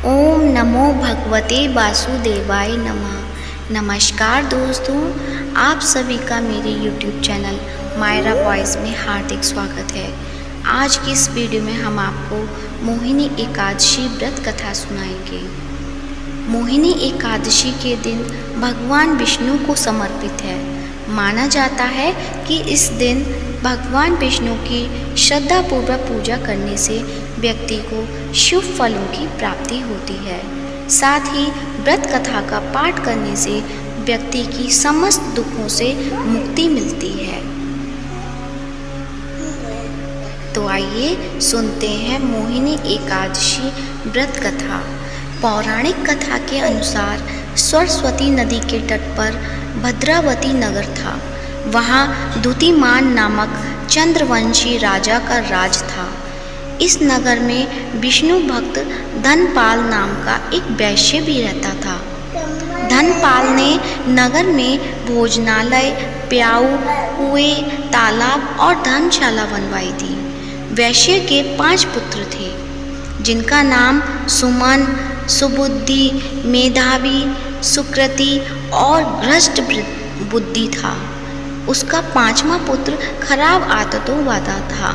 ओम नमो भगवते वासुदेवाय नमः। नमस्कार दोस्तों, आप सभी का मेरे YouTube चैनल मायरा वॉइस में हार्दिक स्वागत है। आज की इस वीडियो में हम आपको मोहिनी एकादशी व्रत कथा सुनाएंगे। मोहिनी एकादशी के दिन भगवान विष्णु को समर्पित है। माना जाता है कि इस दिन भगवान विष्णु की श्रद्धापूर्वक पूजा करने से व्यक्ति को शुभ फलों की प्राप्ति होती है। साथ ही व्रत कथा का पाठ करने से व्यक्ति की समस्त दुखों से मुक्ति मिलती है। तो आइए सुनते हैं मोहिनी एकादशी व्रत कथा। पौराणिक कथा के अनुसार सरस्वती नदी के तट पर भद्रावती नगर था। वहाँ द्युतिमान नामक चंद्रवंशी राजा का राज था। इस नगर में विष्णु भक्त धनपाल नाम का एक वैश्य भी रहता था। धनपाल ने नगर में भोजनालय, प्याऊ, कुएं, तालाब और धर्मशाला बनवाई थी। वैश्य के 5 पुत्र थे, जिनका नाम सुमन, सुबुद्धि, मेधावी, सुकृति और भ्रष्ट बुद्धि था। उसका 5वां पुत्र खराब आदतों वाला था।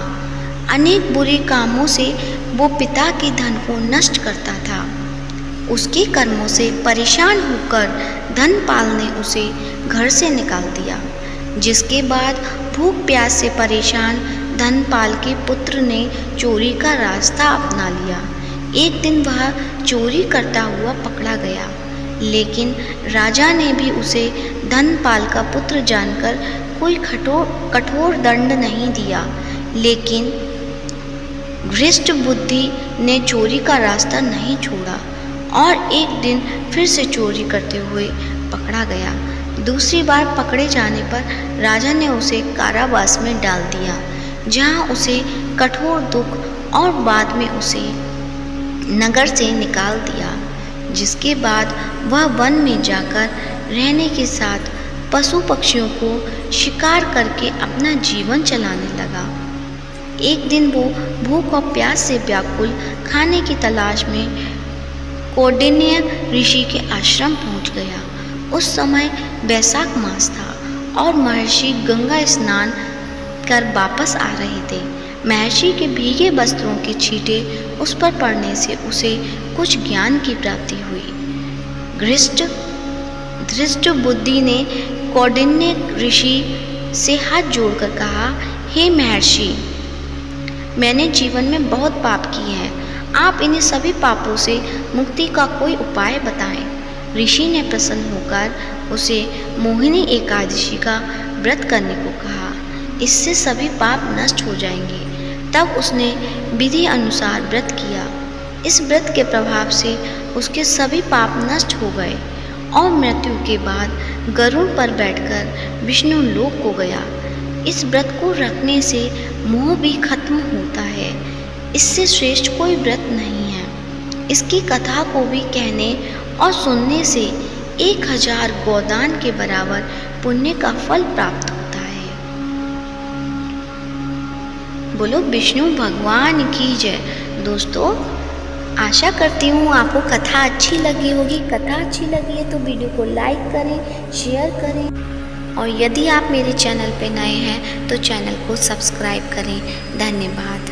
अनेक बुरे कामों से वो पिता के धन को नष्ट करता था। उसके कर्मों से परेशान होकर धनपाल ने उसे घर से निकाल दिया। जिसके बाद भूख प्यास से परेशान धनपाल के पुत्र ने चोरी का रास्ता अपना लिया। एक दिन वह चोरी करता हुआ पकड़ा गया, लेकिन राजा ने भी उसे धनपाल का पुत्र जानकर कोई कठोर दंड नहीं दिया। लेकिन भ्रष्ट बुद्धि ने चोरी का रास्ता नहीं छोड़ा और एक दिन फिर से चोरी करते हुए पकड़ा गया। दूसरी बार पकड़े जाने पर राजा ने उसे कारावास में डाल दिया, जहां उसे कठोर दुख और बाद में उसे नगर से निकाल दिया। जिसके बाद वह वन में जाकर रहने के साथ पशु पक्षियों को शिकार करके अपना जीवन चलाने लगा। एक दिन वो भूख और प्यास से व्याकुल खाने की तलाश में कौंडिन्य ऋषि के आश्रम पहुंच गया। उस समय वैशाख मास था और महर्षि गंगा स्नान कर वापस आ रहे थे। महर्षि के भीगे वस्त्रों के छींटे उस पर पड़ने से उसे कुछ ज्ञान की प्राप्ति हुई। धृष्ट बुद्धि ने कौंडिन्य ऋषि से हाथ जोड़कर कहा, हे महर्षि, मैंने जीवन में बहुत पाप किए हैं। आप इन्हें सभी पापों से मुक्ति का कोई उपाय बताएं। ऋषि ने प्रसन्न होकर उसे मोहिनी एकादशी का व्रत करने को कहा। इससे सभी पाप नष्ट हो जाएंगे। तब उसने विधि अनुसार व्रत किया। इस व्रत के प्रभाव से उसके सभी पाप नष्ट हो गए और मृत्यु के बाद गरुड़ पर बैठकर विष्णु लोक को गया। इस व्रत को रखने से मोह भी खत्म होता है। इससे श्रेष्ठ कोई व्रत नहीं है। इसकी कथा को भी कहने और सुनने से 1000 गोदान के बराबर पुण्य का फल प्राप्त होता है। बोलो विष्णु भगवान की जय। दोस्तों, आशा करती हूँ आपको कथा अच्छी लगी होगी। कथा अच्छी लगी है तो वीडियो को लाइक करें, शेयर करें और यदि आप मेरे चैनल पे नए हैं तो चैनल को सब्सक्राइब करें। धन्यवाद।